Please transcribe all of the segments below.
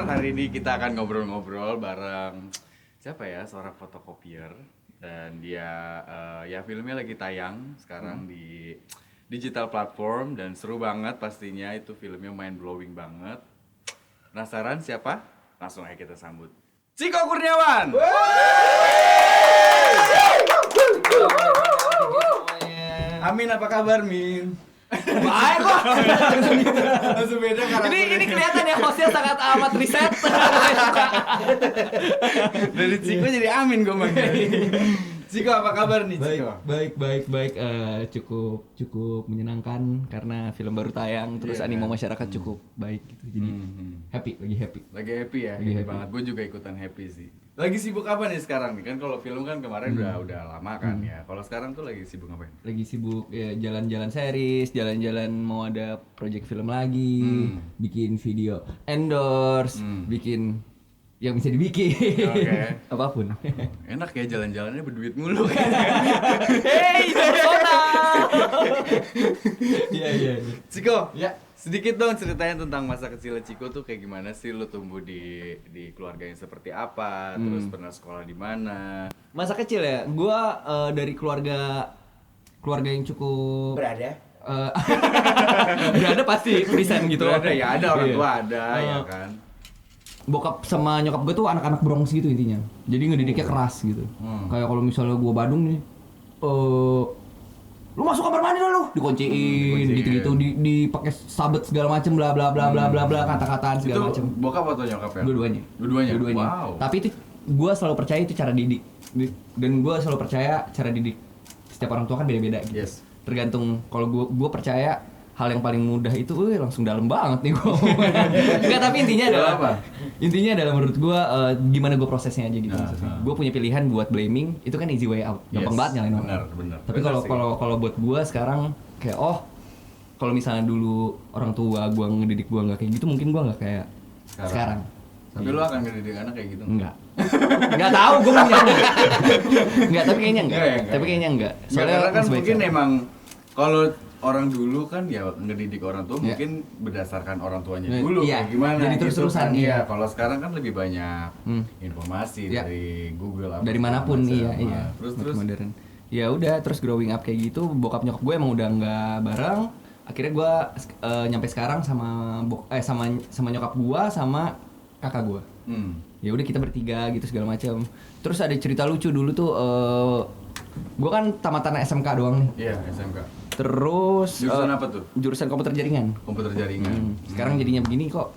Hari ini kita akan ngobrol-ngobrol bareng siapa ya, seorang fotokopier. Dan dia ya filmnya lagi tayang sekarang di digital platform dan seru banget pastinya, itu filmnya mind blowing banget. Penasaran siapa? Langsung aja kita sambut Ciko Kurniawan. Amin, apa kabar Min? Baik kok. Langsung beda karakternya. Ini kelihatan ya hostnya sangat amat riset. Dari Ciko jadi Amin gue manggil. Ciko, apa kabar nih Ciko? Baik. Cukup menyenangkan karena film baru tayang, terus animo masyarakat cukup baik gitu. Jadi lagi happy. Lagi happy ya? Lagi Happy happy. banget. Gue juga ikutan happy sih. Lagi sibuk apa nih sekarang nih? Kan kalau film kan kemarin udah lama kan ya. Kalau sekarang tuh lagi sibuk ngapain? Lagi sibuk ya, jalan-jalan series, jalan-jalan mau ada project film lagi, bikin video endorse, bikin yang bisa dibikin. Oke. Apapun. Enak ya jalan-jalannya berduit mulu kan. Hey, persona. Iya. Ciko, Ya. sedikit dong ceritain tentang masa kecil Ciko tuh kayak gimana sih, lu tumbuh di keluarga yang seperti apa, terus pernah sekolah di mana? Masa kecil ya, gua dari keluarga yang cukup Berada. berada pasti present gitu. Ada ya, ada orang Iya. tua ada ya kan. Bokap sama nyokap gue tuh anak-anak Bronx gitu intinya. Jadi ngedidiknya keras gitu. Kayak kalau misalnya gua Badung nih, lu masuk kamar mandi lu, dikunciin gitu-gitu, dipakai sabet segala macem, bla bla bla bla bla bla, kata-kataan Itu segala macem. bokap atau nyokap ya? Dua-duanya. Wow. Tapi itu gue selalu percaya itu cara didik. Dan gue selalu percaya cara didik setiap orang tua kan beda-beda gitu. Yes. Tergantung, kalau gue percaya hal yang paling mudah itu, langsung dalam banget nih gue. Enggak, tapi intinya adalah Apa? Intinya adalah menurut gue gimana gue prosesnya aja gitu maksudnya. Gue punya pilihan buat blaming, itu kan easy way out, gampang Yes, banget nyalain orang. benar. Tapi kalau buat gue sekarang kayak kalau misalnya dulu orang tua gue ngedidik gue nggak kayak gitu, mungkin gue nggak kayak sekarang. Tapi lu akan ngedidik anak kayak gitu? Enggak. Enggak tahu, gue belum nanya. Enggak, tapi kayaknya enggak. Enggak ya, enggak Tapi ya. kayaknya enggak. Soalnya kan masih mungkin baca. emang kalau orang dulu kan ya ngedidik orang tua Iya. mungkin berdasarkan orang tuanya Iya, dulu iya. kayak gimana Jadi gitu terus-terusan, kan. iya. Iya, kalau sekarang kan lebih banyak informasi Iya. dari Google apa Dari segala manapun, macam. iya. Nah, terus Makin modern. Ya udah, terus growing up kayak gitu, bokap nyokap gue emang udah nggak bareng. Akhirnya gue nyampe sekarang sama sama nyokap gue sama kakak gue. Ya udah kita bertiga gitu segala macam. Terus ada cerita lucu dulu tuh, gue kan tamatan SMK doang nih. Iya, SMK. Terus Jurusan apa tuh? Jurusan komputer jaringan. Komputer jaringan. Sekarang jadinya begini kok.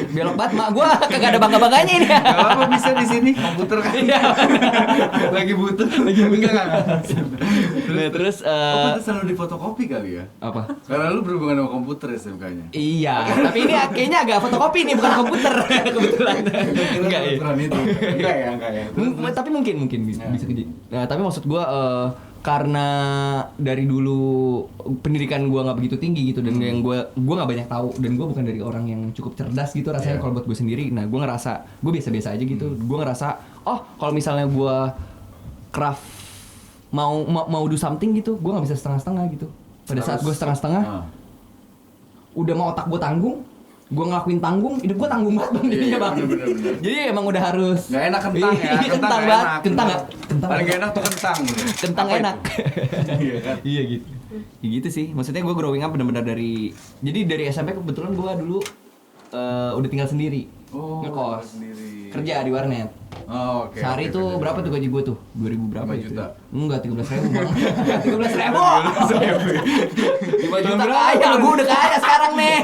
Belok banget, mak gua kagak ada bangga-bangganya ini. Gak apa-apa, bisa di sini komputer kan. Iya. Lagi butuh. Enggak. Nah, terus Komputer selalu difotokopi kali ya? apa? Karena lu berhubungan sama komputer SMK-nya. Iya, tapi ini kayaknya agak fotokopi nih, bukan komputer kebetulan. Enggak ya. Enggak ya. Tapi mungkin bisa kejadian. Nah, tapi maksud gua karena dari dulu pendidikan gua nggak begitu tinggi gitu, dan yang gua nggak banyak tahu, dan gua bukan dari orang yang cukup cerdas gitu rasanya. Kalau buat gue sendiri, nah gua ngerasa gua biasa-biasa aja gitu. Gua ngerasa kalau misalnya gua craft mau do something gitu, gua nggak bisa setengah-setengah gitu. Pada saat gua setengah-setengah, udah mau otak gua tanggung, gua ngelakuin tanggung, hidup gua tanggung banget bang, jadinya bang. bener. Jadi emang udah harus. Nggak enak kentang ya. Kentang nggak banget, enak. kentang nggak? Kentang. Paling gak enak tuh kentang. Kentang Apa enak. itu? Iya kan. Iya gitu. Ya gitu sih. Maksudnya gue growing up benar-benar dari. Jadi dari SMP kebetulan gue dulu udah tinggal sendiri. Oh, Ngekos. sendiri. Kerja di warnet. Oh, oke. Sehari tuh berapa tuh gaji gue tuh? 2000 berapa 5 itu? juta. Enggak, 13.000 bang. 13.000. 5 juta kaya, gue udah kaya sekarang nih.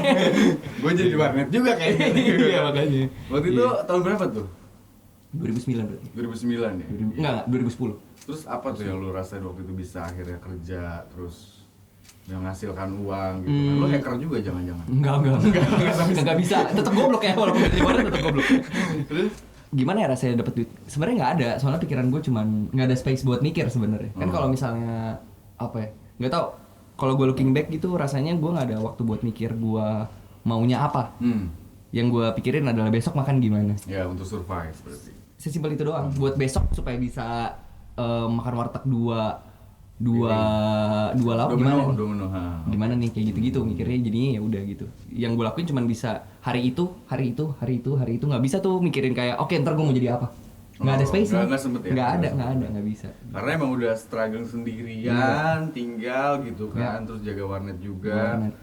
Gue jadi di warnet juga kayaknya. Iya makanya. Waktu itu tahun berapa tuh? 2009 berarti. 2009 ya? Enggak, 2010. Terus apa tuh yang lu rasain waktu itu bisa akhirnya kerja terus menghasilkan uang gitu kan? Lu hacker juga jangan-jangan? Enggak bisa. Tetap goblok ya, walaupun dari warnet tetap goblok. Terus? Gimana ya rasanya dapat duit? Sebenarnya nggak ada, soalnya pikiran gue cuman nggak ada space buat mikir sebenarnya. Kan kalau misalnya apa ya? Nggak tahu. Kalau gue looking back gitu, rasanya gue nggak ada waktu buat mikir gue maunya apa. Yang gue pikirin adalah besok makan gimana. Ya untuk survive berarti. Sesimpel itu doang. Buat besok supaya bisa makan warteg 2 dua lauk gimana nih? Dua menu. Gimana nih kayak gitu-gitu mikirnya, jadinya ya udah gitu. Yang gue lakuin cuman bisa hari itu nggak bisa tuh mikirin kayak oke ntar gue mau jadi apa. Nggak ada space nya. Nggak sempet ya? Nggak bisa. Karena emang udah struggling sendirian, tinggal gitu kan, terus jaga warnet juga. Warnet.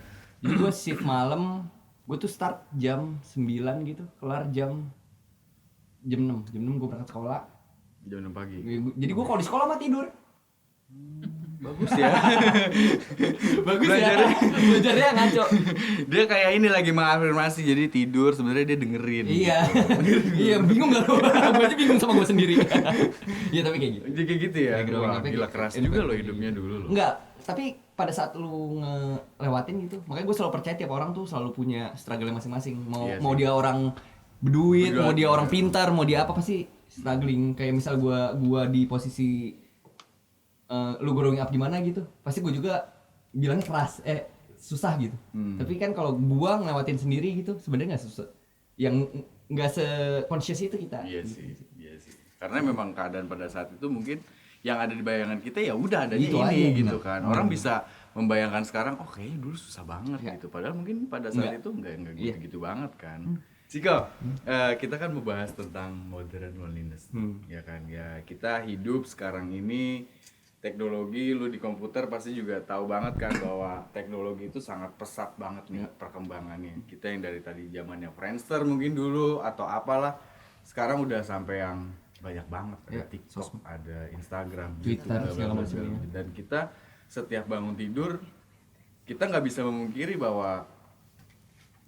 Jadi gue shift malam, gue tuh start jam 9 gitu, kelar jam 6 gue berangkat sekolah. Jam 6 pagi. Jadi gue kalau di sekolah mah tidur. Bagus ya. Bagus ya. Belajarnya ngaco. Dia kayak ini lagi mengafirmasi, jadi tidur sebenarnya dia dengerin. Iya. Iya, bingung gak lu? Gue aja bingung sama gue sendiri. Iya, tapi kayak gitu. Jadi kayak gitu ya. Kayak Wah, apa, gila kayak keras gitu. juga loh hidupnya dulu loh. Enggak, tapi pada saat lu ngelewatin gitu, makanya gue selalu percaya tiap orang tuh selalu punya struggle masing-masing. Iya Mau sih. dia orang berduit, mau dia orang iya. pintar, mau dia apa pasti struggling. Kayak misal gua di posisi lu growing up gimana gitu, pasti gue juga bilangnya keras, susah gitu. Tapi kan kalau gua ngelewatin sendiri gitu, sebenarnya nggak susah. Yang nggak se-conscious itu kita. Iya sih. Karena memang keadaan pada saat itu mungkin yang ada di bayangan kita ya udah adanya Gitu ini aja, gitu benar. kan. Orang bisa membayangkan sekarang, oh kayaknya dulu susah banget Ya. gitu. Padahal mungkin pada saat itu enggak gitu-gitu banget kan. Ciko, kita kan membahas tentang modern loneliness, ya kan? Ya kita hidup sekarang ini teknologi, lu di komputer pasti juga tahu banget kan bahwa teknologi itu sangat pesat banget nih perkembangannya. Kita yang dari tadi zamannya Friendster mungkin dulu atau apalah, sekarang udah sampai yang banyak banget. Ada TikTok, ada Instagram, Twitter, YouTube, segala macam ya. dan kita setiap bangun tidur kita nggak bisa memungkiri bahwa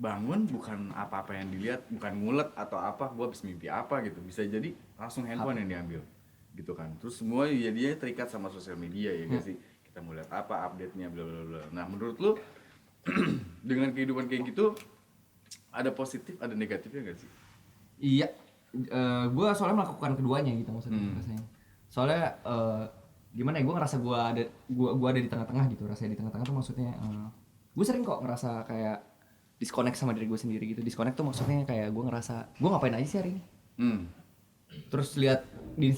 bangun bukan apa-apa yang dilihat, bukan ngulet atau apa, gua habis mimpi apa gitu, bisa jadi langsung handphone yang diambil gitu kan. Terus semua jadinya terikat sama sosial media ya gak sih, kita mau lihat apa update-nya bla bla bla. Nah menurut lu dengan kehidupan kayak gitu ada positif ada negatifnya gak sih? Iya, gue soalnya melakukan keduanya gitu maksudnya rasanya. Soalnya gimana ya, gue ngerasa gue ada di tengah-tengah gitu. Rasanya di tengah-tengah tuh maksudnya gue sering kok ngerasa kayak disconnect sama diri gue sendiri gitu. Disconnect tuh maksudnya kayak gue ngerasa gue ngapain aja sih hari ini. Terus lihat di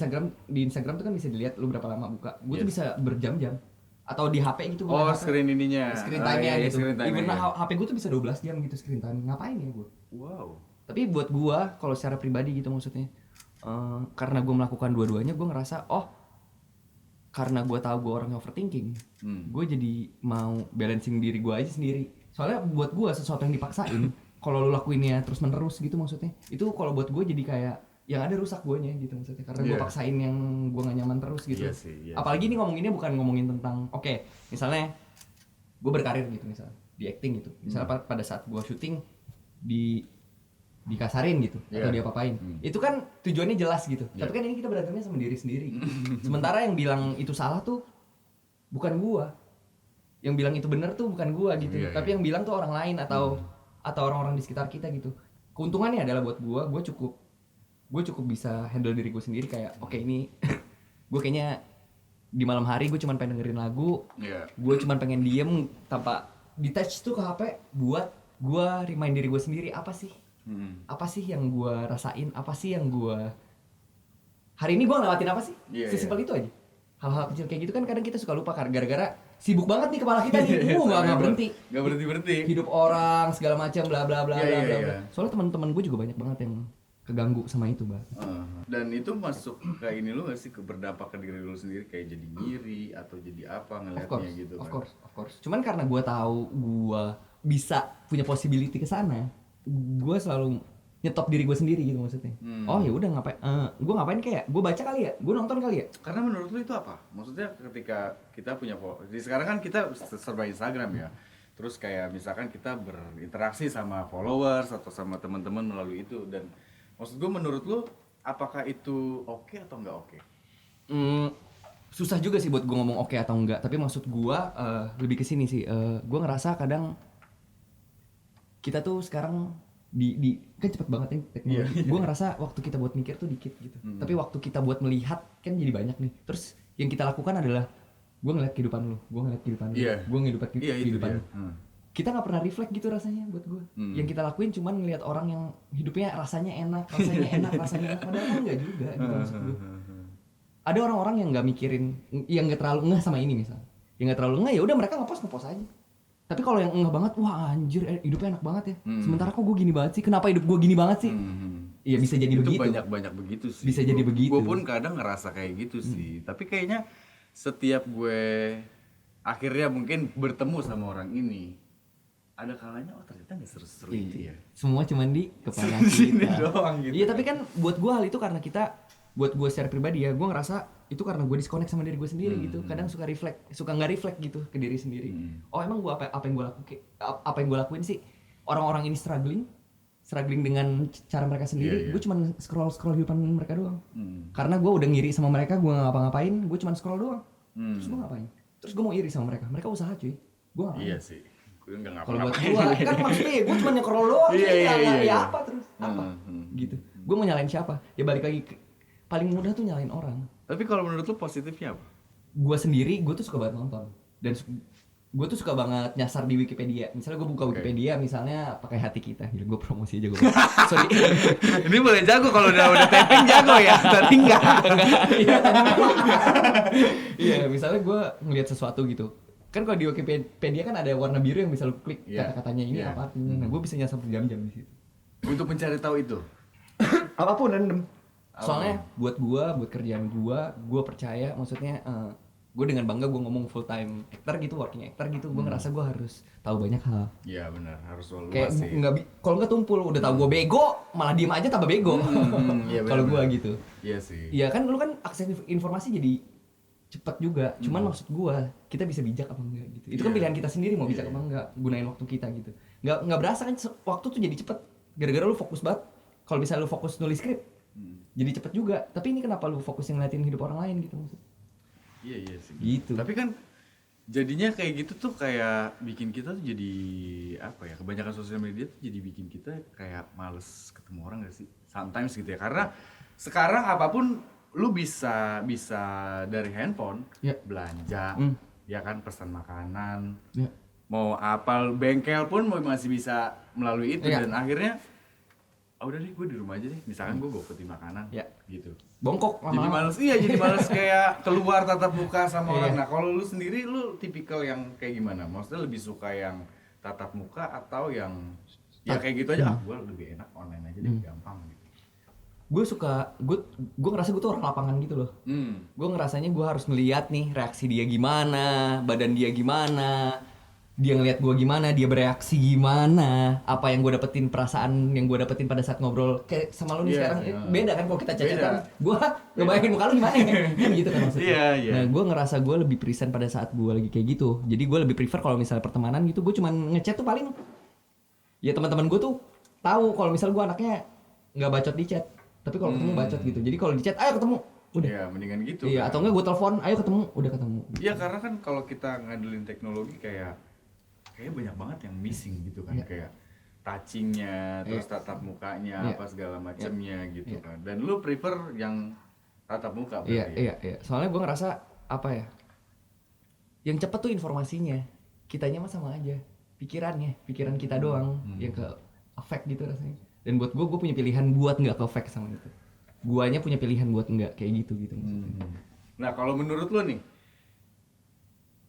Instagram tuh kan bisa dilihat lu berapa lama buka. Gue tuh bisa berjam-jam. Atau di HP gitu. Oh screen ininya. Screen time-nya iya, gitu. screen time-nya, Even ya. HP gue tuh bisa 12 jam gitu screen time. Ngapain ya gue? Wow. Tapi buat gua kalau secara pribadi gitu maksudnya karena gua melakukan dua-duanya, gua ngerasa karena gua tahu gua orangnya overthinking, gua jadi mau balancing diri gua aja sendiri. Soalnya buat gua sesuatu yang dipaksain kalau lu lakuinnya terus menerus gitu maksudnya, itu kalau buat gua jadi kayak yang ada rusak guanya gitu maksudnya, karena gua paksain yang gua gak nyaman terus gitu. Apalagi nih ngomonginnya bukan ngomongin tentang misalnya gua berkarir gitu misalnya di acting gitu, misalnya pada saat gua syuting dikasarin gitu atau dia apain. Itu kan tujuannya jelas gitu. Tapi kan ini kita berantemnya sama diri sendiri. Sementara yang bilang itu salah tuh bukan gua. Yang bilang itu benar tuh bukan gua gitu. Tapi yang bilang tuh orang lain atau orang-orang di sekitar kita gitu. Keuntungannya adalah buat gua cukup bisa handle diri gua sendiri kayak oke, ini gua kayaknya di malam hari gua cuma pengen dengerin lagu. Gua cuma pengen diem tanpa detach tuh ke HP buat gua remind diri gua sendiri apa sih yang gue rasain, apa sih yang gue hari ini gue ngelewatin apa sih, sesimpel itu aja. Hal-hal kecil kayak gitu kan kadang kita suka lupa gara-gara sibuk banget nih kepala kita nih, nggak berhenti hidup orang segala macam bla bla bla bla bla. Soalnya teman-teman gue juga banyak banget yang keganggu sama itu, Bang. Dan itu masuk ke ini lu nggak sih, ke berdampak ke diri lu sendiri kayak jadi ngiri atau jadi apa ngelihatnya gitu kan? Of course. Cuman karena gue tahu gue bisa punya possibility ke sana, gue selalu nyetop diri gue sendiri gitu maksudnya. Oh ya udah gue ngapain kayak gue baca kali ya, gue nonton kali ya. Karena menurut lu itu apa? Maksudnya ketika kita punya sekarang kan kita serba Instagram ya. Terus kayak misalkan kita berinteraksi sama followers atau sama teman-teman melalui itu, dan maksud gue menurut lu apakah itu oke atau nggak oke? Susah juga sih buat gue ngomong oke atau enggak, tapi maksud gue lebih ke sini sih. Gue ngerasa kadang kita tuh sekarang kan cepet banget nih teknologi. Gue ngerasa waktu kita buat mikir tuh dikit gitu. Tapi waktu kita buat melihat kan jadi banyak nih. Terus yang kita lakukan adalah gue ngeliat kehidupan lu, gue ngeliat kehidupan lu, gue ngeliat kehidupan lu. Kita nggak pernah reflect gitu rasanya buat gue. Yang kita lakuin cuman ngeliat orang yang hidupnya rasanya enak, padahal kan nggak juga gitu maksud gue. ada orang-orang yang nggak mikirin, yang nggak terlalu ngeh sama ini misalnya, yang nggak terlalu ngeh ya udah mereka ngepost aja. Tapi kalau yang ngeh banget, wah anjir hidupnya enak banget ya. Sementara kok gue gini banget sih, kenapa hidup gue gini banget sih? Iya bisa jadi itu begitu. Banyak begitu sih. Bisa jadi begitu. Gue pun kadang ngerasa kayak gitu sih. Tapi kayaknya setiap gue akhirnya mungkin bertemu sama orang ini, ada kalanya ternyata nggak seru-seru itu ya. Semua cuman di kepala Sini kita. doang gitu. Iya tapi kan buat gue hal itu karena buat gue secara pribadi ya, gue ngerasa itu karena gue disconnect sama diri gue sendiri gitu. Kadang suka nggak reflect gitu ke diri sendiri. Oh emang gue apa yang gue lakuin sih? Orang-orang ini struggling dengan cara mereka sendiri. Gue cuma scroll kehidupan mereka doang. Karena gue udah ngiri sama mereka, gue nggak ngapa-ngapain, gue cuma scroll doang. Terus gue ngapain? Terus gue mau iri sama mereka. Mereka usaha cuy. Gue ngapain? Iya sih. Gue nggak Kalau buat ngapa-ngapain. gue kan maksudnya gue cuma nge-scroll doang. Ya apa terus? Apa? Gitu. Gue mau nyalain siapa? Ya balik lagi paling mudah tuh nyalain orang. Tapi kalau menurut lu positifnya apa? Gue sendiri, gue tuh suka banget nonton. Dan gue tuh suka banget nyasar di Wikipedia. Misalnya gue buka Wikipedia, misalnya pakai hati kita. Gila, gue promosi aja gue. Sorry. Ini boleh jago kalau udah taping jago ya. Tadi enggak. Iya, misalnya gue ngeliat sesuatu gitu. Kan kalau di Wikipedia kan ada warna biru yang bisa lu klik kata-katanya ini apa artinya. Nah, gue bisa nyasar berjam-jam di situ. Untuk mencari tahu itu. Apapun random. Soalnya buat kerjaan gue percaya, maksudnya gue dengan bangga gue ngomong full time actor gitu, working actor gitu, gue ngerasa gue harus tahu banyak hal. Iya benar, harus selalu kayak kalau nggak tumpul, udah tahu gue bego, malah diem aja tambah bego. Iya, kalau gue gitu. Iya sih. Iya kan, lu kan akses informasi jadi cepat juga. Cuman maksud gue, kita bisa bijak apa enggak gitu. Itu kan pilihan kita sendiri mau bijak apa enggak, gunain waktu kita gitu. Nggak berasa kan waktu tuh jadi cepet. Gara-gara lu fokus banget. Kalau bisa lu fokus nulis skrip, jadi cepet juga. Tapi ini kenapa lu fokus ngeliatin hidup orang lain gitu maksud? Iya sih. Gitu. Tapi kan jadinya kayak gitu tuh kayak bikin kita tuh jadi apa ya? Kebanyakan sosial media tuh jadi bikin kita kayak males ketemu orang gak sih? Sometimes gitu ya. Karena sekarang apapun lu bisa dari handphone belanja, ya kan, pesan makanan, mau apal bengkel pun masih bisa melalui itu dan akhirnya udah deh gue di rumah aja deh, misalkan gue gofoodin makanan gitu, bongkok lama-lama. Jadi males kayak keluar tatap muka sama orang. Nah kalau lu sendiri, lu tipikal yang kayak gimana? Maksudnya lebih suka yang tatap muka atau yang ya kayak gitu aja? Gue lebih enak online aja deh, gampang gitu. Gue ngerasa gue tuh orang lapangan gitu loh. Gue ngerasanya gue harus melihat nih reaksi dia gimana, badan dia gimana, dia ngelihat gue gimana, dia bereaksi gimana, apa yang gue dapetin, perasaan yang gue dapetin pada saat ngobrol kayak sama lu nih sekarang. Beda kan kalau kita chat-chatan, gue ngebayangin muka lu gimana kan gitu kan maksudnya. Nah gue ngerasa gue lebih present pada saat gue lagi kayak gitu. Jadi gue lebih prefer kalau misalnya pertemanan gitu, gue cuman ngechat tuh paling ya teman-teman gue tuh tahu kalau misalnya gue anaknya nggak bacot di chat, tapi kalau ketemu bacot gitu. Jadi kalau di chat ayo ketemu, udah. Iya, mendingan gitu. Iya, kan? atau enggak gue telepon, ayo ketemu, udah ketemu. Iya, karena kan kalau kita ngandelin teknologi kayak banyak banget yang missing gitu kan, kayak touchingnya, terus tatap mukanya, apa segala macamnya gitu kan. Dan lu prefer yang tatap muka berarti? Iya. Soalnya gue ngerasa apa ya? Yang cepet tuh informasinya, kitanya mah sama aja. Pikiran kita doang yang ke affect gitu rasanya. Dan buat gue punya pilihan buat nggak ke affect sama itu. Guanya punya pilihan buat nggak kayak gitu maksudnya. Nah kalau menurut lu nih,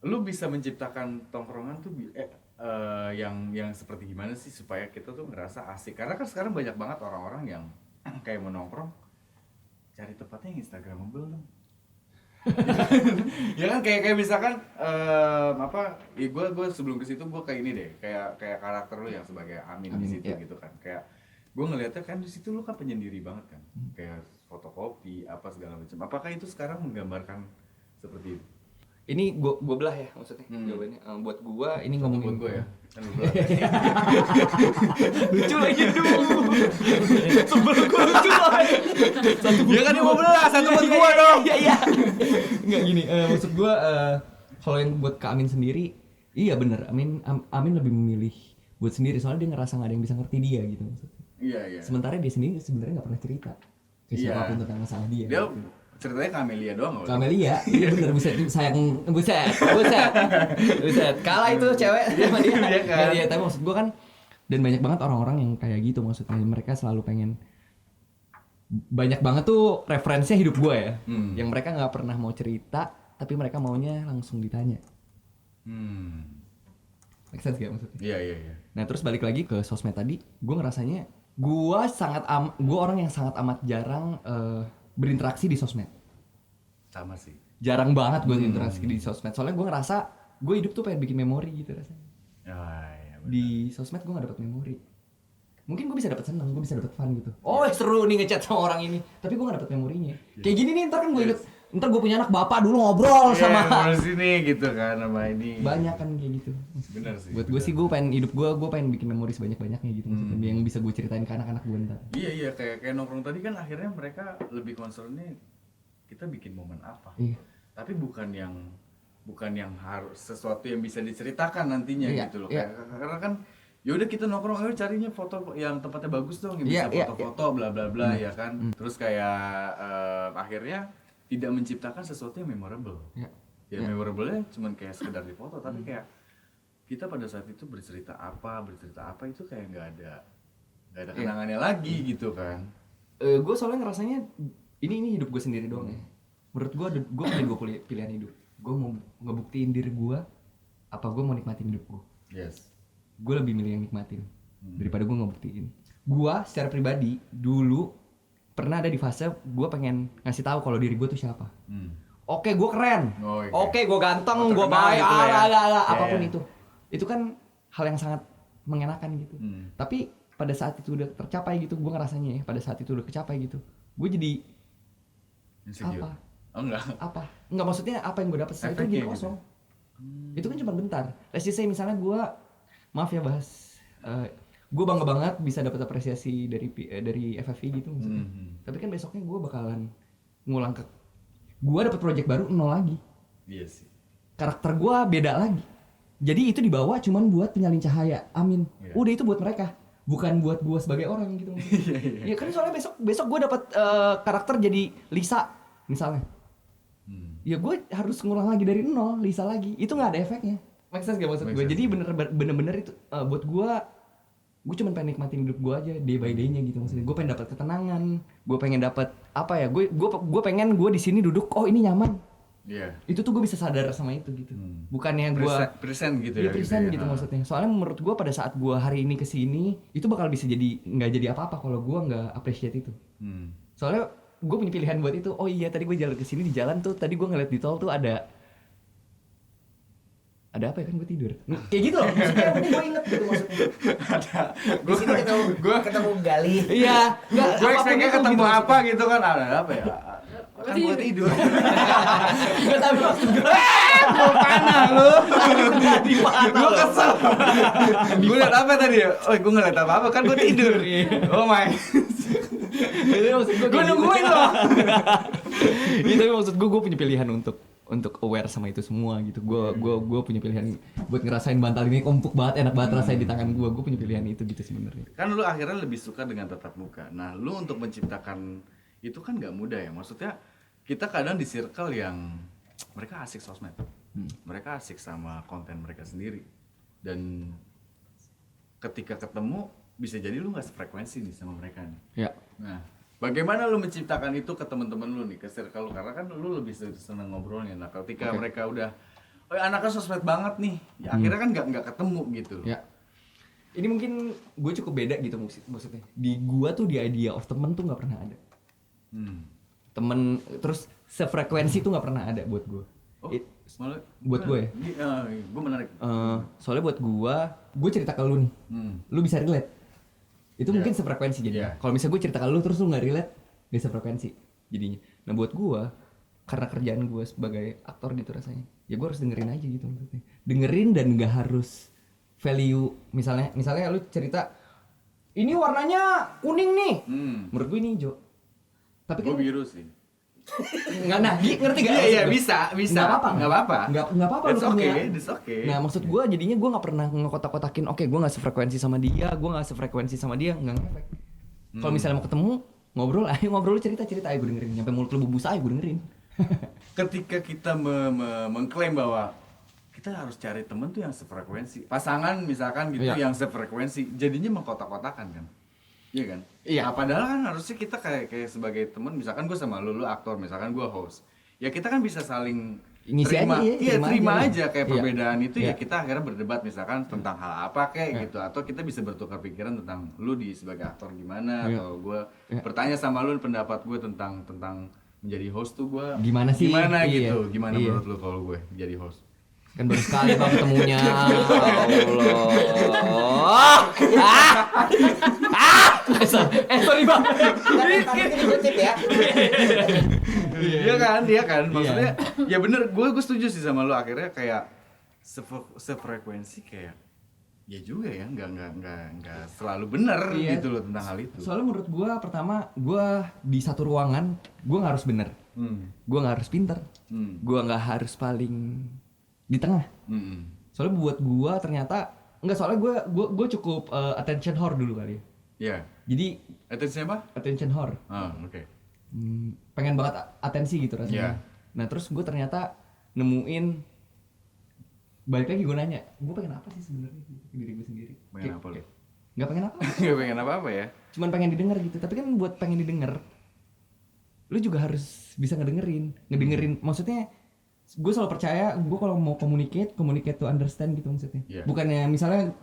lu bisa menciptakan tongkrongan tuh yang seperti gimana sih supaya kita tuh ngerasa asik? Karena kan sekarang banyak banget orang-orang yang kayak mau nongkrong, cari tempatnya yang instagramable dong. Ya kan kayak misalkan gue sebelum ke situ gue kayak ini deh, kayak karakter lu yang sebagai Amin di situ gitu kan. Kayak gue ngeliatnya kan di situ lu kan penyendiri banget kan, kayak fotokopi apa segala macam. Apakah itu sekarang menggambarkan seperti itu? Ini gue belah ya maksudnya jawabannya. Buat gue ini ngomongin buat gue ya. Kan lu belah. Lucu lagi dulu. Sebel gue lucu lagi. Dia kan mau belah, satu buat gue dong. Iya. Enggak gini, maksud gue kalau yang buat Kak Amin sendiri, iya bener. Amin lebih memilih buat sendiri soalnya dia ngerasa nggak ada yang bisa ngerti dia gitu maksudnya. Iya. Sementara dia sendiri sebenarnya nggak pernah cerita ke siapapun tentang masalah dia. Dia ceritanya ke Amelia doang loh. Amelia, iya bener, buset. Kalah itu cewek sama dia. Iya kan? Ya, tapi maksud gue kan, dan banyak banget orang-orang yang kayak gitu maksudnya, mereka selalu pengen banyak banget tuh referensinya hidup gue ya. Hmm. Yang mereka nggak pernah mau cerita, tapi mereka maunya langsung ditanya. Make sense gak maksudnya? Iya. Nah terus balik lagi ke sosmed tadi, gue ngerasanya gue orang yang sangat amat jarang berinteraksi di sosmed. Sama sih. Jarang banget gue berinteraksi di sosmed. Soalnya gue ngerasa gue hidup tuh pengen bikin memori gitu rasanya. Iya, benar. Di sosmed gue gak dapet memori. Mungkin gue bisa dapet seneng, gue bisa dapet fun gitu. Oh seru nih ngechat sama orang ini, tapi gue gak dapet memorinya. Kayak gini nih ntar kan gue inget, ntar gue punya anak bapak dulu ngobrol sama Iya, sini gitu kan sama ini. banyak kan kayak gitu. Benar sih. Buat gue sih gue pengen hidup gue pengen bikin memori sebanyak-banyaknya gitu maksudnya yang bisa gue ceritain ke anak-anak gue ntar. Iya kayak nongkrong tadi kan akhirnya mereka lebih concernnya kita bikin momen apa. Iya. Tapi bukan yang harus sesuatu yang bisa diceritakan nantinya Iya, gitu loh. iya. Karena kan ya udah kita nongkrong carinya foto yang tempatnya bagus dong, yang Iya, bisa iya, foto-foto bla bla bla ya kan. Terus kayak akhirnya tidak menciptakan sesuatu yang memorable. Iya. Ya memorable-nya cuman kayak sekedar di foto, tapi kayak kita pada saat itu bercerita apa itu kayak nggak ada kenangannya lagi gitu kan. Gue soalnya ngerasanya ini hidup gue sendiri doang ya. Menurut gue punya dua pilihan hidup. Gue mau ngebuktiin diri gue, apa gue mau nikmatin hidup gue. Yes. Gue lebih milih yang nikmatin daripada gue ngebuktiin. Gue secara pribadi dulu pernah ada di fase gue pengen ngasih tahu kalau diri gue tuh siapa. Oke, gue keren. Oh, iya. Oke, gue ganteng, Oh, gue terkenal baik, gitu ya. apapun Iya. itu kan hal yang sangat mengenakan gitu. Tapi pada saat itu udah tercapai gitu, gue ngerasanya ya, pada saat itu udah kecapai gitu, gue jadi Insecure. apa? Oh enggak. Apa? Enggak, maksudnya apa yang gue dapat setelah itu Efeknya jadi gitu. kosong. Itu kan cuma bentar. Let's just say misalnya gue, maaf ya bahas, gue bangga banget bisa dapat apresiasi dari FFI gitu maksudnya. Tapi kan besoknya gue bakalan ngulang gue dapat project baru nol lagi. Iya sih. Karakter gue beda lagi. Jadi itu dibawa cuman buat penyalin cahaya. Amin. Iya. Udah itu buat mereka, bukan buat gue sebagai orang gitu. Iya kan soalnya besok gue dapat karakter jadi Lisa misalnya. Ya gue harus ngulang lagi dari nol, Lisa lagi. Itu nggak ada efeknya. Make sense gak maksud gue? Jadi bener-bener itu buat gue cuma pengen nikmatin hidup gue aja day by day-nya gitu maksudnya. Gue pengen dapat ketenangan, gue pengen dapat apa ya? Gue pengen gue di sini duduk, oh ini nyaman. Iya. Itu tuh gue bisa sadar sama itu gitu. Bukannya gue Present gitu ya ya. present gitu ya. maksudnya. Soalnya menurut gue pada saat gue hari ini kesini itu bakal bisa jadi nggak jadi apa-apa kalau gue nggak appreciate itu. Soalnya gue punya pilihan buat itu. Oh iya tadi gue jalan kesini di jalan tuh tadi gue ngeliat di tol tuh ada apa ya kan gue tidur. Kayak gitu loh. Maksudnya yang penting gue inget gitu maksudnya. Di sini ketemu Gali. Iya. Nggak. Gue apapun expect-nya itu ketemu gitu apa gitu kan, ada apa ya? Kan gue tidur. Nggak tapi maksud gue. Gue panah lu. Di mana? Gue kesel. Gue liat apa tadi ya? Oh gue ngeliat apa kan gue tidur. Oh my. Itu maksud Gue nungguin loh. Iya tapi maksud gue punya pilihan untuk aware sama itu semua gitu. Gue punya pilihan buat ngerasain bantal ini empuk banget, enak banget rasain di tangan gue. Gue punya pilihan itu gitu sebenarnya. Kan lu akhirnya lebih suka dengan tatap muka. Nah, lu untuk menciptakan itu kan nggak mudah ya. Maksudnya kita kadang di circle yang mereka asik sosmed, mereka asik sama konten mereka sendiri. Dan ketika ketemu bisa jadi lu nggak sefrekuensi nih sama mereka nih. Ya. Nah, bagaimana lu menciptakan itu ke teman-teman lu nih, ke circle lu? Karena kan lu lebih seneng ngobrolnya. Nah, ketika mereka udah, oh anaknya sosmed banget nih, ya akhirnya kan nggak ketemu gitu. Ya. Ini mungkin gue cukup beda gitu maksudnya. Di gue tuh di idea of temen tuh nggak pernah ada. Temen terus sefrekuensi tuh nggak pernah ada buat gue. Oh, malah buat gue ya. Gue menarik. Soalnya buat gue cerita ke lu nih, lu bisa relate. Itu mungkin sefrekuensi jadinya. Kalau misalnya gue cerita ke lu terus lu nggak relate, gak sefrekuensi jadinya. Nah buat gue, karena kerjaan gue sebagai aktor gitu rasanya, ya gue harus dengerin aja gitu maksudnya. Dengerin dan nggak harus value. Misalnya lu cerita, ini warnanya kuning nih, menurut gue ini hijau. Tapi kan gue biru sih. nggak ngerti gak? Iya bisa. Nggak apa-apa. Nggak apa-apa. It's okay. Nah maksud gue jadinya gue nggak pernah ngekotak-kotakin. Oke, gue nggak sefrekuensi sama dia, nggak ngefek. Kalau misalnya mau ketemu ngobrol, ayo ngobrol cerita ayo gue dengerin. Nyampe mulut lu bubus ayo gue dengerin. Ketika kita mengklaim bahwa kita harus cari temen tuh yang sefrekuensi, pasangan misalkan gitu yang sefrekuensi, jadinya mengkotak-kotakan kan. Iya kan? Iya. Nah, padahal kan harusnya kita kayak sebagai teman, misalkan gue sama lu aktor, misalkan gue host. Ya kita kan bisa saling Ngisi terima, aja, iya terima aja. aja kayak Iya. perbedaan itu Iya. ya kita akhirnya berdebat misalkan tentang hal apa kayak Iya. gitu, atau kita bisa bertukar pikiran tentang lu di sebagai aktor gimana, Iya. atau gue Iya. bertanya sama lu pendapat gue tentang menjadi host tuh gue Gimana sih? gimana Iya. gitu, gimana Iya. menurut lu kalau gue jadi host? Kan baru sekali bang ketemunya. Sorry bang. Tadi dikutip ya. Iya kan, maksudnya ya bener, gue setuju sih sama lu, akhirnya kayak sefrekuensi kayak ya juga ya, nggak selalu bener Iya. gitu loh tentang hal itu. Soalnya menurut gua pertama gua di satu ruangan gua nggak harus bener, gua nggak harus pinter, gua nggak harus paling di tengah. Soalnya buat gua ternyata nggak, soalnya gua cukup attention whore dulu kali ya. Iya. Jadi Attention apa? attention whore. Oke. Pengen banget atensi gitu rasanya. Iya. Nah terus gue ternyata nemuin, balik lagi gue nanya, gue pengen apa sih sebenarnya gitu, ke diri gue sendiri. Pengen apa lu? Nggak pengen apa, Gak pengen apa-apa ya? cuman pengen didengar gitu. Tapi kan buat pengen didengar, lu juga harus bisa ngedengerin. Maksudnya gue selalu percaya, gue kalau mau communicate to understand gitu maksudnya. Iya. Bukannya misalnya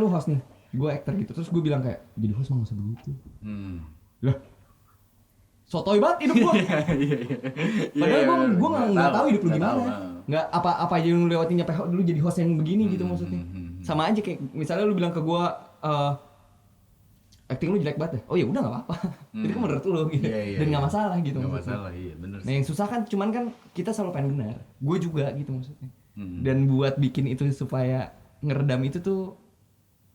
lu host nih, gue actor gitu, terus gue bilang kayak jadi host mah nggak usah begitu. Lah, sotoy banget hidup gue. Padahal gue nggak tahu hidup lu gimana. Nggak apa aja yang lu lewatin nyampe dulu jadi host yang begini gitu maksudnya. Sama aja kayak misalnya lu bilang ke gue, acting lu jelek banget ya. Oh ya udah nggak apa-apa. Itu kan menurut lu gitu. Iya, Dan nggak iya. masalah gitu. Nggak maksudnya. masalah, iya bener Nah sih. yang susah kan cuman kan kita selalu pengen benar. Gue juga gitu maksudnya. Dan buat bikin itu supaya ngeredam itu tuh,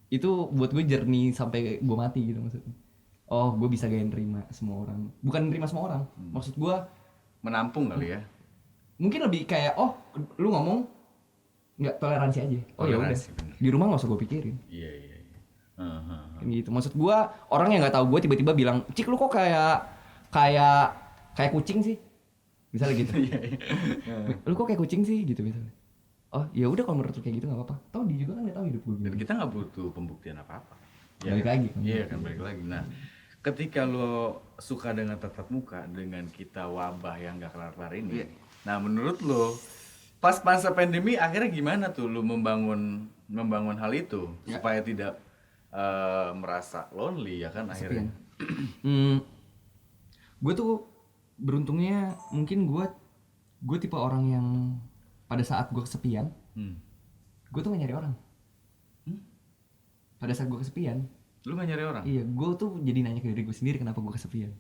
itu buat gue journey sampai gue mati gitu maksudnya. Oh gue bisa gaya nerima semua orang. Bukan nerima semua orang. Maksud gue Menampung kali ya. mungkin lebih kayak oh lu ngomong nggak toleransi aja. Oh ya udah. Toleransi, bener. Di rumah nggak usah gue pikirin. Iya. Kan gitu. Maksud gue orang yang nggak tahu gue tiba-tiba bilang, "Cik lu kok kayak kucing sih?" Misalnya gitu. Lu kok kayak kucing sih gitu misalnya. Oh ya udah kalau menurut lu kayak gitu nggak apa-apa. Tahu dia juga kan nggak tahu hidup gue. Dan kita nggak butuh pembuktian apa-apa. Balik lagi kan? Iya kan, balik lagi. Nah, ketika lo suka dengan tatap muka, dengan kita wabah yang nggak kelar-kelar ini, nah menurut lo pas masa pandemi akhirnya gimana tuh lo membangun hal itu supaya tidak merasa lonely ya kan akhirnya? Gue tuh beruntungnya mungkin gue tipe orang yang pada saat gue kesepian, gue tuh gak nyari orang. Pada saat gue kesepian, Lu gak nyari orang? iya gue tuh jadi nanya ke diri gue sendiri kenapa gue kesepian.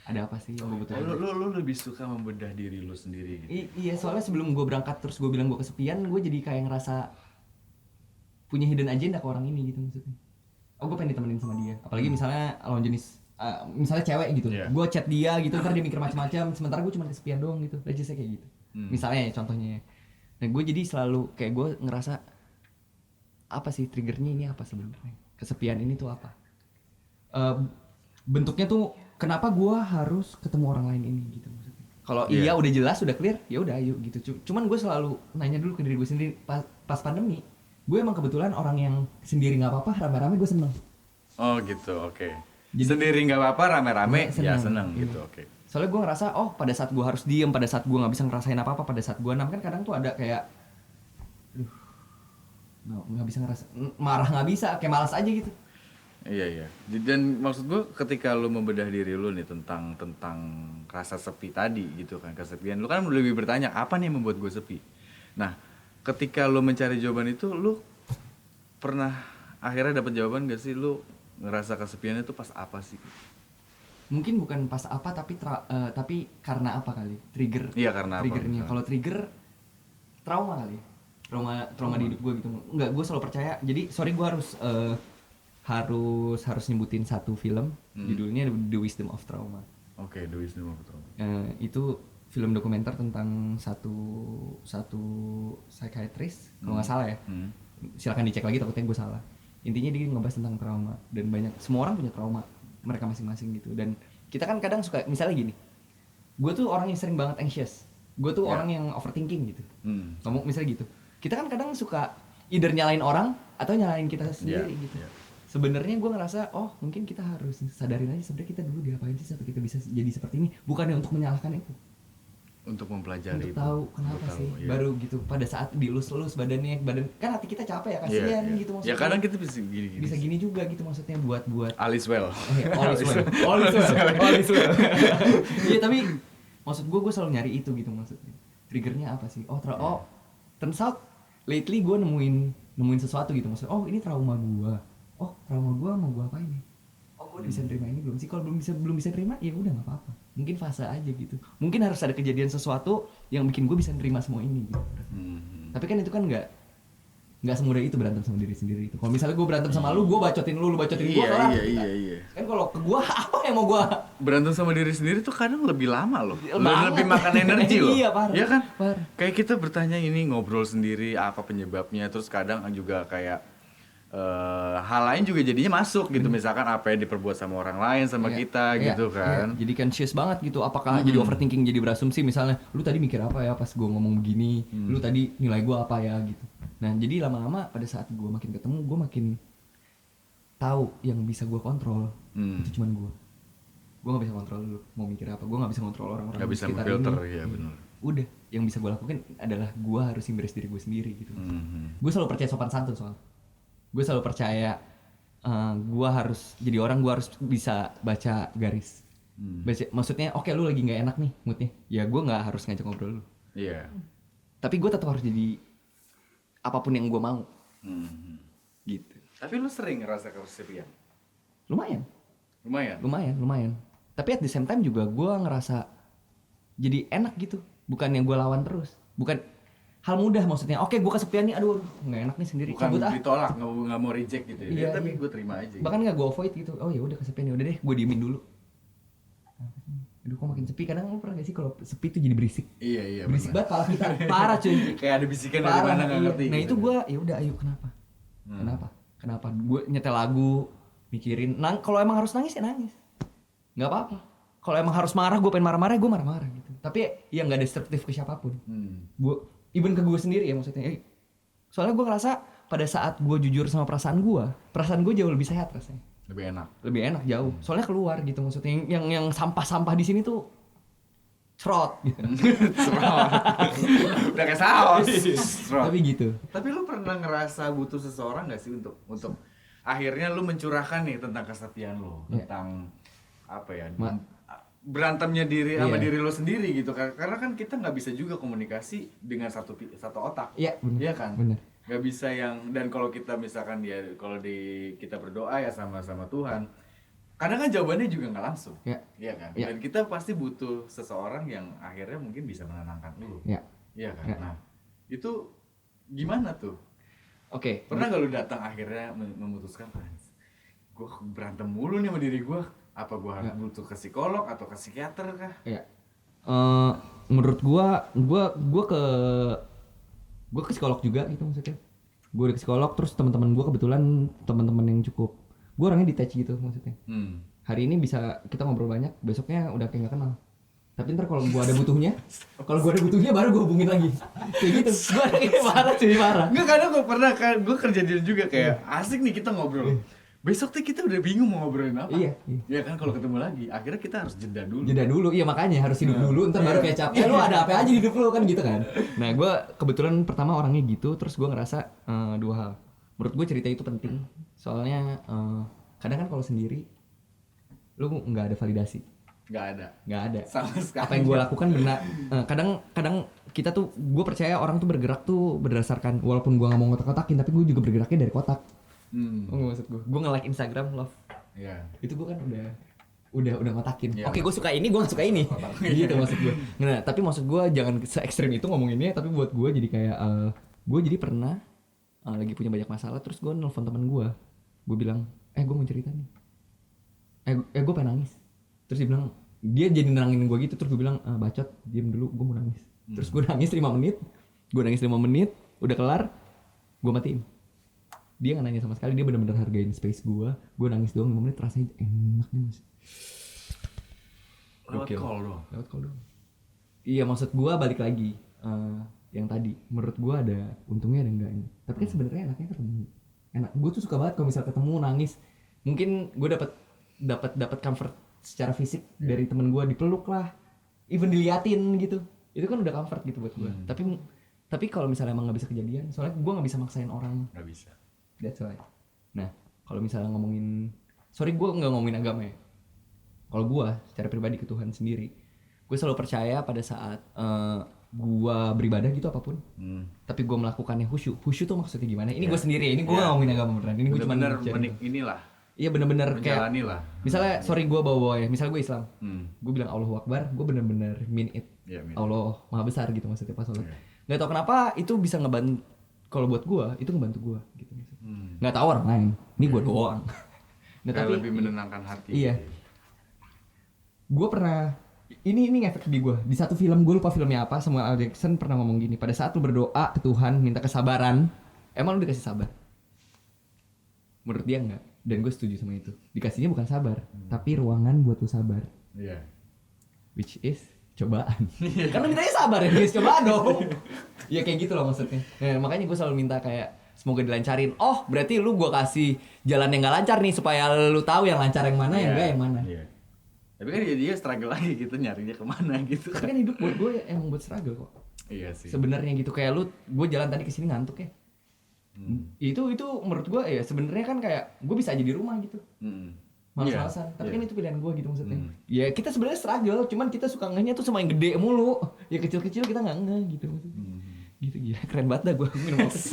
Ada apa sih yang gue butuhin? Lu lebih suka membedah diri lu sendiri gitu? Iya soalnya sebelum gue berangkat terus gue bilang gue kesepian, gue jadi kayak ngerasa punya hidden agenda ke orang ini gitu maksudnya. Oh gue pengen ditemenin sama dia, apalagi misalnya lawan jenis, misalnya cewek gitu, Iya. gue chat dia gitu, ntar dia mikir macam-macam, sementara gue cuma kesepian doang gitu, aja saya kayak gitu. Misalnya ya contohnya ya. Nah gue jadi selalu kayak gue ngerasa apa sih triggernya ini apa sebenarnya, kesepian ini tuh apa, bentuknya tuh kenapa gue harus ketemu orang lain ini gitu maksudnya. Kalau iya udah jelas udah clear ya udah ayo gitu. Cuman gue selalu nanya dulu ke diri gue sendiri pas pandemi. Gue emang kebetulan orang yang sendiri nggak apa-apa, rame-rame gue seneng. Oh gitu, oke. Sendiri nggak apa-apa, rame-rame ya seneng Iya. gitu, oke. Soalnya gue ngerasa oh pada saat gue harus diem, pada saat gue nggak bisa ngerasain apa-apa, pada saat gue kan kadang tuh ada kayak, aduh, nggak bisa ngerasa, marah nggak bisa, kayak malas aja gitu. Iya. Dan maksud gue ketika lu membedah diri lu nih tentang rasa sepi tadi gitu kan, kesepian, lu kan lebih bertanya apa nih yang membuat gue sepi. Nah, ketika lu mencari jawaban itu, lu pernah akhirnya dapat jawaban gak sih? Lu ngerasa kesepian itu pas apa sih? Mungkin bukan pas apa tapi karena apa kali? Trigger. Iya, karena apa, triggernya. misalnya? Kalau trigger trauma kali. Trauma di hidup gue gitu. Enggak, gue selalu percaya. Jadi sorry gue harus nyebutin satu film, judulnya The Wisdom of Trauma. Oke, The Wisdom of Trauma. Itu film dokumenter tentang satu psychiatrist kalau nggak salah ya. Silakan dicek lagi takutnya gue salah. Intinya dia ngebahas tentang trauma dan semua orang punya trauma mereka masing-masing gitu. Dan kita kan kadang suka misalnya gini, gue tuh orang yang sering banget anxious, gue tuh orang yang overthinking gitu. Ngomong misalnya gitu, kita kan kadang suka either nyalain orang atau nyalain kita sendiri gitu. sebenarnya gue ngerasa mungkin kita harus sadarin aja sebenarnya kita dulu diapain sih sampai kita bisa jadi seperti ini, bukannya untuk menyalahkan itu, Untuk mempelajari untuk itu. tahu kenapa Untuk sih tahu, iya. baru gitu pada saat dilus-lus badan kan hati kita capek ya, kasihan Iya, iya. gitu maksudnya. Ya kadang kita bisa gini-gini. bisa gini juga gitu maksudnya buat All is well. all is well. All is well. All is well. Iya, tapi maksud gue selalu nyari itu gitu maksudnya. Triggernya apa sih? Turns out lately gue nemuin sesuatu gitu maksudnya. Ini trauma gue. Trauma gue mau gue apain nih? Gue udah bisa terima ini belum sih? Kalau belum bisa terima, ya udah nggak apa-apa. Mungkin fase aja gitu. Mungkin harus ada kejadian sesuatu yang bikin gue bisa terima semua ini gitu. Tapi kan itu kan nggak semudah itu berantem sama diri sendiri itu. Kalau misalnya gue berantem sama lu bacotin lu bacotin gue, Iya. kan kalau ke gue apa yang mau gue Berantem sama diri sendiri tuh kadang lebih lama loh. Lebih makan energi loh. Iya, parah. Iya kan? Parah. Kayak kita bertanya ini, ngobrol sendiri apa penyebabnya, terus kadang juga kayak hal lain juga jadinya masuk gitu, misalkan apa yang diperbuat sama orang lain sama kita gitu kan. Jadi conscious banget gitu, apakah jadi overthinking, jadi berasumsi misalnya lu tadi mikir apa ya pas gue ngomong begini, lu tadi nilai gue apa ya gitu. Nah jadi lama-lama pada saat gue makin ketemu, gue makin tahu yang bisa gue kontrol itu cuman gue nggak bisa kontrol lu mau mikir apa, gue nggak bisa kontrol orang-orang Nggak di bisa sekitar memfilter, ini. ya benar. Udah, yang bisa gue lakukan adalah gue harus embrace diri gue sendiri gitu. Gue selalu percaya sopan santun soal. Gue selalu percaya gue harus jadi orang, gue harus bisa baca garis. Maksudnya oke, lu lagi nggak enak nih moodnya, ya gue nggak harus ngajak ngobrol lu. Iya. Tapi gue tetap harus jadi apapun yang gue mau. Gitu. Tapi lu sering ngerasa kesepian? Lumayan. Tapi at the same time juga gue ngerasa jadi enak gitu. Bukan yang gue lawan terus. Bukan hal mudah maksudnya. Oke, gue kesepian nih, aduh nggak enak nih sendiri. Bukan Cabut ditolak, nggak mau reject gitu ya. Iya, Tapi iya. gue terima aja. Bahkan nggak gue avoid gitu. Oh ya udah kesepian, ya udah deh, gue diemin dulu. Aduh, kok makin sepi. Kadang lu pernah gak sih kalau sepi tuh jadi berisik? Iya. Berisik benar. banget kepala kita. Parah cuy. Kayak ada bisikan dari Parah, mana nggak iya. ngerti. Nah gitu. itu gue ya udah, ayo kenapa gue nyetel lagu, mikirin kalau emang harus nangis ya nangis, nggak apa-apa. Kalau emang harus marah, gue pengen marah-marah, gue marah-marah gitu. Tapi ya nggak destruktif ke siapapun. Gue even ke gue sendiri ya maksudnya. Soalnya gue ngerasa pada saat gue jujur sama perasaan gue jauh lebih sehat rasanya. Lebih enak jauh. Soalnya keluar gitu maksudnya. Yang sampah-sampah di sini tuh serot gitu. Udah kayak saus. Tapi gitu. Tapi lu pernah ngerasa butuh seseorang gak sih untuk akhirnya lu mencurahkan nih tentang kesepian lu, tentang apa ya? Berantemnya sama diri lo sendiri gitu kan. Karena kan kita nggak bisa juga komunikasi dengan satu otak. Iya, benar. Iya kan? Benar. Nggak bisa dan kalau kita misalkan kita berdoa ya sama Tuhan, kadang kan jawabannya juga nggak langsung. Iya kan? Ya. Dan kita pasti butuh seseorang yang akhirnya mungkin bisa menenangkan lu. Iya kan? Ya. Nah, itu gimana tuh? Oke. Pernah gak lu datang akhirnya memutuskan, gue berantem mulu nih sama diri gue, apa gue harus butuh ke psikolog atau ke psikiater kah? Iya. Menurut gue ke psikolog juga gitu maksudnya. Gue udah ke psikolog, terus teman-teman gue kebetulan teman-teman yang cukup, gue orangnya detach gitu maksudnya. Hari ini bisa kita ngobrol banyak, besoknya udah kayak nggak kenal. Tapi ntar kalau gue ada butuhnya baru gue hubungin lagi. Kayak gitu. Gue kayak marah. Enggak, kadang gue pernah kan, gue kerja dia juga kayak asik nih kita ngobrol. Besok tuh kita udah bingung mau ngobrolin apa. Iya. Ya kan kalau ketemu lagi, akhirnya kita harus jeda Dulu, dulu. iya makanya harus hidup dulu, ntar baru kayak capek. Lu ada apa aja di hidup lu kan gitu kan. Nah gue kebetulan pertama orangnya gitu, terus gue ngerasa dua hal. Menurut gue cerita itu penting, soalnya kadang kan kalau sendiri, lu nggak ada validasi. Nggak ada. Sama sekali. Apa yang gue lakukan benar. Kadang kita tuh, gue percaya orang tuh bergerak tuh berdasarkan, walaupun gue nggak mau ngotak-ngotakin, tapi gue juga bergeraknya dari kotak. Maksud gue nge-like Instagram love. Iya. Itu gue kan udah ngotakin. Ya, Oke, gue suka ini, gue gak suka ini. Gitu maksud gue. Nah, tapi maksud gue jangan se-ekstrim itu ngomonginnya, tapi buat gue jadi kayak gue jadi pernah lagi punya banyak masalah, terus gue nelfon teman gue. Gue bilang, gue mau cerita nih. Gue pengen nangis. Terus dia jadi nenangin gue gitu, terus gue bilang, bacot, diam dulu, gue mau nangis. Terus gue nangis 5 menit, udah kelar, gue matiin. Dia gak nanya sama sekali, dia benar-benar hargain space gue nangis doang 5 menit, rasanya enak nih mas. Lewat call doang. Iya, maksud gue balik lagi yang tadi, menurut gue ada untungnya ada enggaknya. Tapi kan sebenarnya enaknya ketemu. enak. Gue tuh suka banget kalau misal ketemu nangis. Mungkin gue dapat comfort secara fisik dari temen gue, dipeluk lah, even diliatin gitu. Itu kan udah comfort gitu buat gue. Tapi kalau misalnya emang nggak bisa kejadian, soalnya gue nggak bisa maksain orang. Nggak bisa. That's why. Nah, kalau misalnya ngomongin, sorry gue nggak ngomongin agama ya. Kalau gue secara pribadi ke Tuhan sendiri, gue selalu percaya pada saat gue beribadah gitu apapun, tapi gue melakukannya khusyuk. Khusyuk tuh maksudnya gimana? Ini gue sendiri ya, ini gue nggak ngomongin agama beneran. Ini gue cuma bener-bener inilah. Iya bener-bener kayak Menjalani lah. misalnya sorry gue bawa ya, misalnya gue Islam, gue bilang Allahu Akbar, gue bener-bener mean it. Allah Maha Besar gitu maksudnya pas sholat. Nggak tahu kenapa itu bisa ngebantu, kalau buat gue itu ngebantu gue gitu maksudnya. Nggak tahu orang lain, ini gue doang. Nah, tapi lebih menenangkan hati. Iya. Gue pernah ini ngefek di gue di satu film, gue lupa filmnya apa. Samuel L. Jackson pernah ngomong gini, pada saat lu berdoa ke Tuhan minta kesabaran, emang lu dikasih sabar? Menurut dia enggak, dan gue setuju sama itu. Dikasihnya bukan sabar, tapi ruangan buat lu sabar. Iya. Which is cobaan. Karena mintanya sabar ya guys, cobaan dong. Ya kayak gitu loh maksudnya. Nah, makanya gue selalu minta kayak semoga dilancarin. Oh berarti lu gue kasih jalan yang nggak lancar nih supaya lu tahu yang lancar yang mana, yang enggak yang mana. Iya. Tapi kan dia struggle lagi gitu, nyarinya kemana gitu. Tapi kan hidup buat gue emang buat struggle kok. Iya sih. Sebenarnya gitu, kayak lu, gue jalan tadi kesini ngantuk ya. Itu menurut gue ya sebenarnya kan kayak gue bisa aja di rumah gitu. Malas-malasan, tapi kan itu pilihan gue gitu maksudnya. Ya kita sebenarnya struggle, cuman kita suka ngehnya tuh sama yang gede mulu. Ya kecil-kecil kita nggak ngeh gitu maksudnya. Gitu gila, keren banget dah gue minum obat.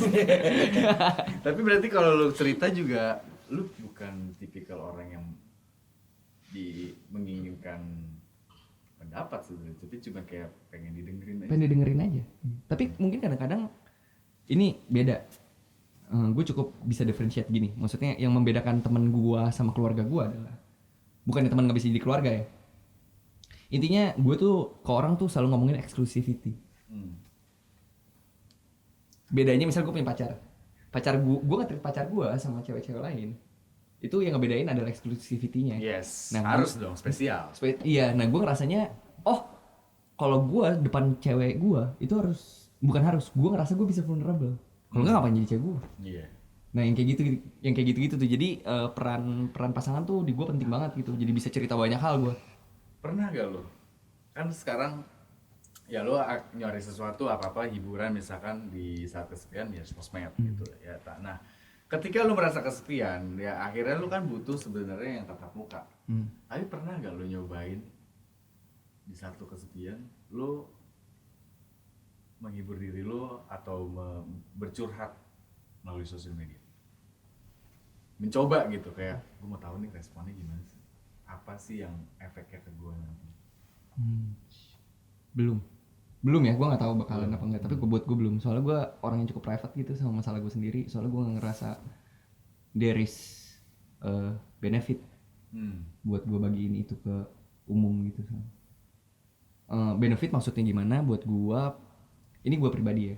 Tapi berarti kalau lu cerita juga, lu bukan tipikal orang yang menginginkan pendapat sebenarnya, tapi cuma kayak pengen didengerin aja. Pengen didengerin aja. Tapi mungkin kadang-kadang ini beda. Gue cukup bisa differentiate gini. Maksudnya yang membedakan temen gue sama keluarga gue adalah bukannya teman nggak bisa jadi keluarga ya. Intinya gue tuh ke orang tuh selalu ngomongin exclusivity. Bedanya misal gue punya pacar gue nge-treat pacar gue sama cewek-cewek lain, itu yang ngebedain adalah exclusivity-nya. Yes, nah, harus dong spesial. Iya, nah gue ngerasanya, kalau gue depan cewek gue itu gue ngerasa gue bisa vulnerable. Kalau nggak ngapain jadi cewek gue? Iya. Nah yang kayak gitu tuh, jadi peran pasangan tuh di gue penting banget gitu. Jadi bisa cerita banyak hal gue. Pernah gak lo? Kan sekarang ya lo nyari sesuatu apa hiburan misalkan di saat kesepian ya sosmed gitu ya. Nah, ketika lo merasa kesepian ya akhirnya lo kan butuh sebenarnya yang tatap muka. Tapi pernah gak lo nyobain di saat lo kesepian lo menghibur diri lo atau bercurhat melalui sosial media? Mencoba gitu, kayak gue mau tahu nih responnya gimana sih, apa sih yang efeknya ke gue nanti. Belum ya, gue nggak tahu bakalan apa enggak, tapi buat gue belum, soalnya gue orang yang cukup private gitu sama masalah gue sendiri, soalnya gue ngerasa there is benefit buat gue bagiin itu ke umum gitu. Benefit maksudnya gimana buat gue, ini gue pribadi ya.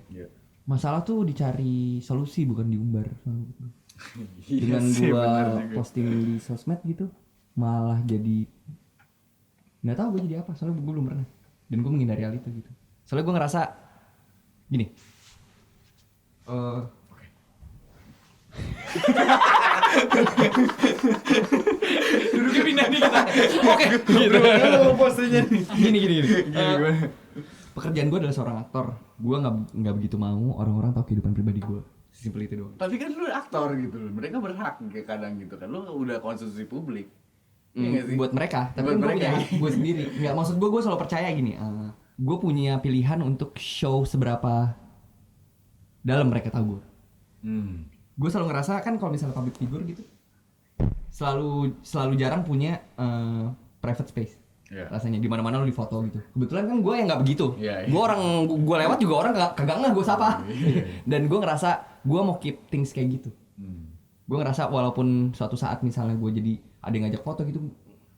Masalah tuh dicari solusi bukan diumbar. Dengan gue posting di sosmed gitu malah jadi nggak tahu gue jadi apa, soalnya gue belum pernah dan gue menghindari hal itu gitu. Soalnya gue ngerasa gini, duduknya pindah nih kita. Oke, gitu. Posenya nih. Gini. Pekerjaan gue adalah seorang aktor. Gue nggak begitu mau orang-orang tahu kehidupan pribadi gue. Simpel itu doang. Tapi kan lu aktor gitu loh, mereka berhak kayak kadang gitu kan, lu udah konsumsi publik. Iya sih? Buat mereka, tapi buat gue mereka. punya gue sendiri. Nggak, maksud gue selalu percaya gini. Gue punya pilihan untuk show seberapa dalam mereka tahu gue. Gue selalu ngerasa kan kalau misalnya public figure gitu, selalu jarang punya private space. Rasanya di mana-mana lu difoto gitu. Kebetulan kan gue yang nggak begitu. Gue gue lewat juga orang kagak nggak gue sapa. Dan gue ngerasa gue mau keep things kayak gitu. Gue ngerasa walaupun suatu saat misalnya gue jadi ada yang ngajak foto gitu,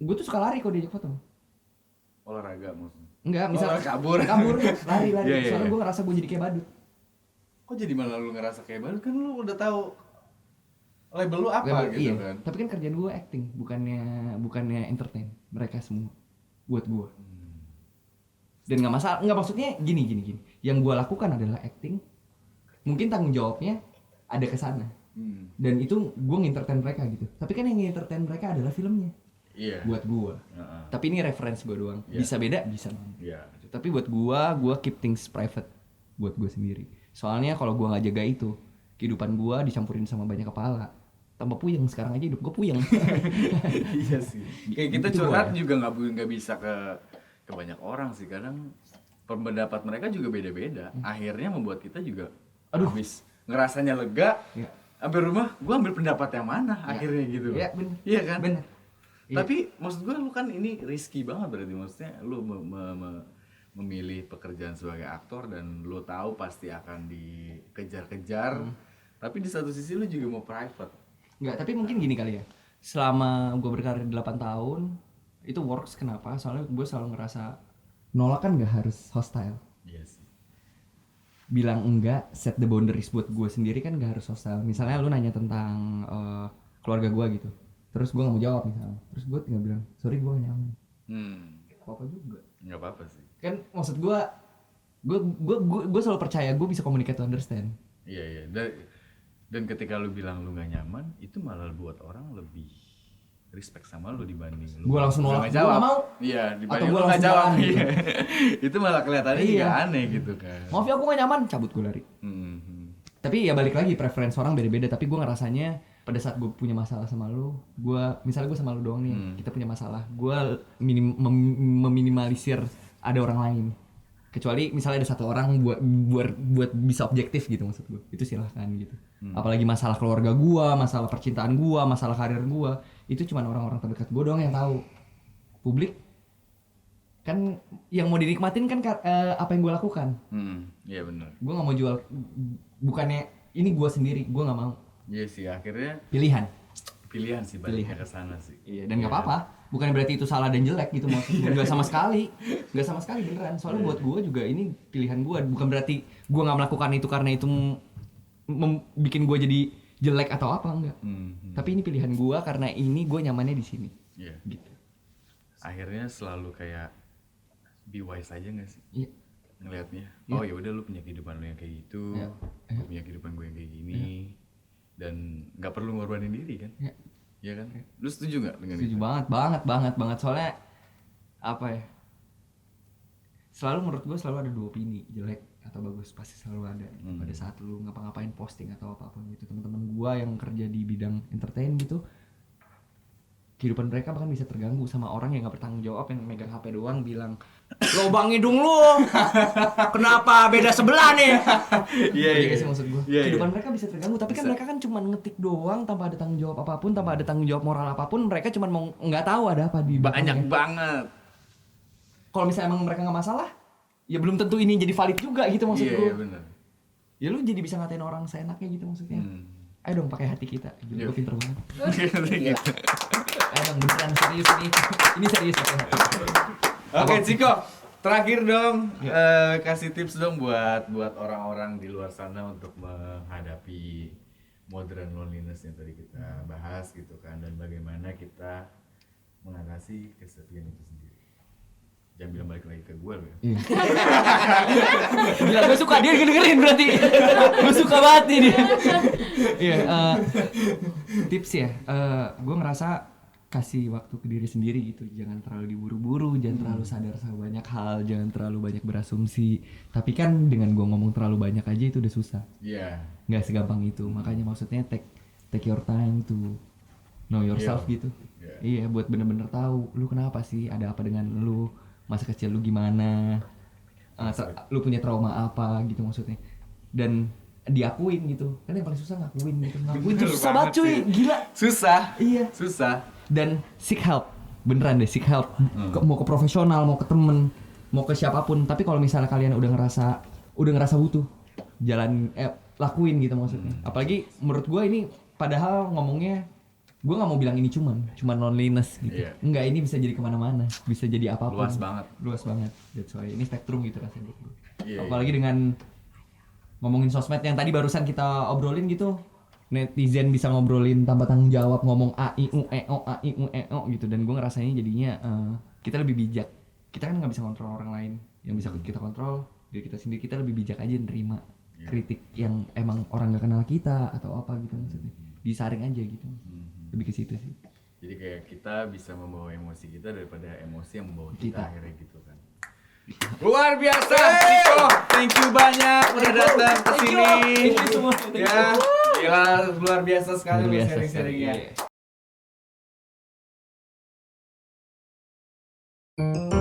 gue tuh suka lari kalau diajak foto. Olahraga maksudnya? Enggak, misalnya kabur, lari. Yeah. Soalnya gue ngerasa gue jadi kayak badut. Kok jadi malah lu ngerasa kayak badut, kan lu udah tahu label lu apa gitu iya. kan? Tapi kan kerjaan gue acting, bukannya entertain mereka semua buat gue. Dan nggak masalah, nggak, maksudnya gini. Yang gue lakukan adalah acting. Mungkin tanggung jawabnya ada ke sana. Dan itu gue ngintertain mereka gitu. Tapi kan yang ngintertain mereka adalah filmnya. Iya. Buat gue. Tapi ini reference gue doang. Iya. Bisa beda, bisa banget. Iya. Tapi buat gue keep things private buat gue sendiri. Soalnya kalau gue nggak jaga itu, kehidupan gue dicampurin sama banyak kepala. Tambah puyeng, sekarang aja hidup gue puyeng. Iya sih. Kayak kita Gitu curhat gua. juga nggak bisa ke banyak orang sih. Kadang pendapat mereka juga beda-beda. Akhirnya membuat kita juga habis ngerasanya lega. Iya. Sampai rumah, gue ambil pendapat yang mana akhirnya gitu. Iya, bener. Iya kan? Bener. Iya. Tapi maksud gue lu kan ini risky banget berarti, maksudnya lu memilih pekerjaan sebagai aktor dan lu tahu pasti akan dikejar-kejar. Tapi di satu sisi lu juga mau private. Enggak, tapi mungkin gini kali ya. Selama gue berkarir 8 tahun, itu works kenapa? Soalnya gue selalu ngerasa nolak kan gak harus hostile. Iya sih. Bilang enggak, set the boundaries buat gue sendiri kan gak harus hostile. Misalnya lu nanya tentang keluarga gue gitu. Terus gue gak mau jawab misalnya. Terus gue tinggal bilang, sorry gue gak nyaman. Apa-apa juga. Nggak apa-apa sih. Kan maksud gue selalu percaya gue bisa communicate to understand. Iya. Dan ketika lu bilang lu nggak nyaman, itu malah buat orang lebih respect sama lu dibanding lu. Gua langsung nolak, nggak gua jawab. nggak mau. Iya, Atau dibanding gua lu nggak langsung jawab. jalan gitu. Iya. Itu malah kelihatannya juga Iya. aneh gitu kan. Maaf ya aku gak nyaman, cabut gue lari. Tapi ya balik lagi, preference orang beda-beda. Tapi gue ngerasanya pada saat gue punya masalah sama lu, misalnya gue sama lu doang nih, kita punya masalah, gue meminimalisir ada orang lain. Kecuali misalnya ada satu orang buat bisa objektif gitu, maksud gue. Itu silahkan gitu. Apalagi masalah keluarga gue, masalah percintaan gue, masalah karir gue, itu cuma orang-orang terdekat gue doang yang tahu. Publik kan yang mau dinikmatin kan apa yang gue lakukan. Iya benar. Gue nggak mau jual, bukannya ini gue sendiri, gue nggak mau. Iya sih, akhirnya Pilihan sih baliknya ke sana sih. Iya, dan nggak apa-apa, bukan berarti itu salah dan jelek gitu maksudnya. Nggak sama sekali beneran. Soalnya buat gue juga ini pilihan gue, bukan berarti gue nggak melakukan itu karena itu bikin gue jadi jelek atau apa, enggak. Tapi ini pilihan gue karena ini gue nyamannya di sini. Iya. Gitu. Akhirnya selalu kayak be wise aja nggak sih? Iya. Ngelihatnya. Iya. Oh ya udah, lu punya kehidupan lu yang kayak gitu. Iya. Gue punya kehidupan gue yang kayak gini. Dan nggak perlu ngorbanin diri kan? Iya. Iya kan? Lu setuju nggak dengan Setuju itu? banget. Soalnya apa ya? Selalu menurut gue selalu ada dua opini, jelek atau bagus, pasti selalu ada. Pada saat lu ngapa-ngapain posting atau apapun gitu, teman-teman gue yang kerja di bidang entertain gitu, kehidupan mereka bahkan bisa terganggu sama orang yang nggak bertanggung jawab, yang megang HP doang bilang, lobang hidung lu, kenapa beda sebelah nih? Iya sih maksud gue. Kehidupan mereka bisa terganggu, tapi kan mereka kan cuma ngetik doang tanpa ada tanggung jawab apapun, tanpa ada tanggung jawab moral apapun. Mereka cuma mau nggak tahu ada apa di Banyak belakangnya. banget. Kalau misalnya emang mereka nggak masalah, ya belum tentu ini jadi valid juga gitu maksud gue. Iya benar. Ya lu jadi bisa ngatain orang seenaknya gitu maksudnya. Ayo dong pakai hati kita. Gila, gue pinter banget. Ayo dong, beneran serius nih. Ini serius pakai hati. Oke, Ciko. Terakhir dong, kasih tips dong buat orang-orang di luar sana untuk menghadapi modern loneliness yang tadi kita bahas gitu kan, dan bagaimana kita mengatasi kesepian itu sendiri. Jangan bilang balik lagi ke gue loh ya. Gila, gue suka dia dengerin berarti. Gue suka banget nih dia. Iya, tips ya. Gue ngerasa kasih waktu ke diri sendiri gitu. Jangan terlalu diburu-buru, jangan terlalu sadar sama banyak hal, jangan terlalu banyak berasumsi. Tapi kan dengan gue ngomong terlalu banyak aja itu udah susah. Iya. Nggak segampang itu. Makanya maksudnya take your time to know yourself gitu. Iya, buat bener-bener tahu lu kenapa sih, ada apa dengan lu, masa kecil lu gimana, lu punya trauma apa gitu maksudnya, dan diakuin gitu. Kan yang paling susah ngakuin gitu. Ngakuin tuh susah banget cuy, gila. Susah. Iya. Susah. Dan seek help, beneran deh seek help. Mau ke profesional, mau ke temen, mau ke siapapun. Tapi kalau misalnya kalian udah ngerasa butuh, lakuin gitu maksudnya. Apalagi menurut gue ini, padahal ngomongnya gue nggak mau bilang ini cuman loneliness gitu. Iya. Enggak, ini bisa jadi kemana-mana, bisa jadi apapun. Luas banget. That's why ini spektrum gitu rasanya. Iya, Apalagi dengan ngomongin sosmed yang tadi barusan kita obrolin gitu, netizen bisa ngobrolin tanpa tanggung jawab, ngomong a i u e o gitu, dan gue ngerasanya jadinya kita lebih bijak. Kita kan nggak bisa kontrol orang lain, yang bisa kita kontrol diri kita sendiri. Kita lebih bijak aja nerima kritik yang emang orang gak kenal kita atau apa gitu maksudnya. Disaring aja gitu. Lebih ke situ sih. Jadi kayak kita bisa membawa emosi kita daripada emosi yang membawa kita akhirnya gitu kan. Luar biasa, Ciko. Thank you banyak udah datang ke sini. Thank you semua. Ya, gila, luar biasa sekali Luar biasa sharing-sharingnya. sekali.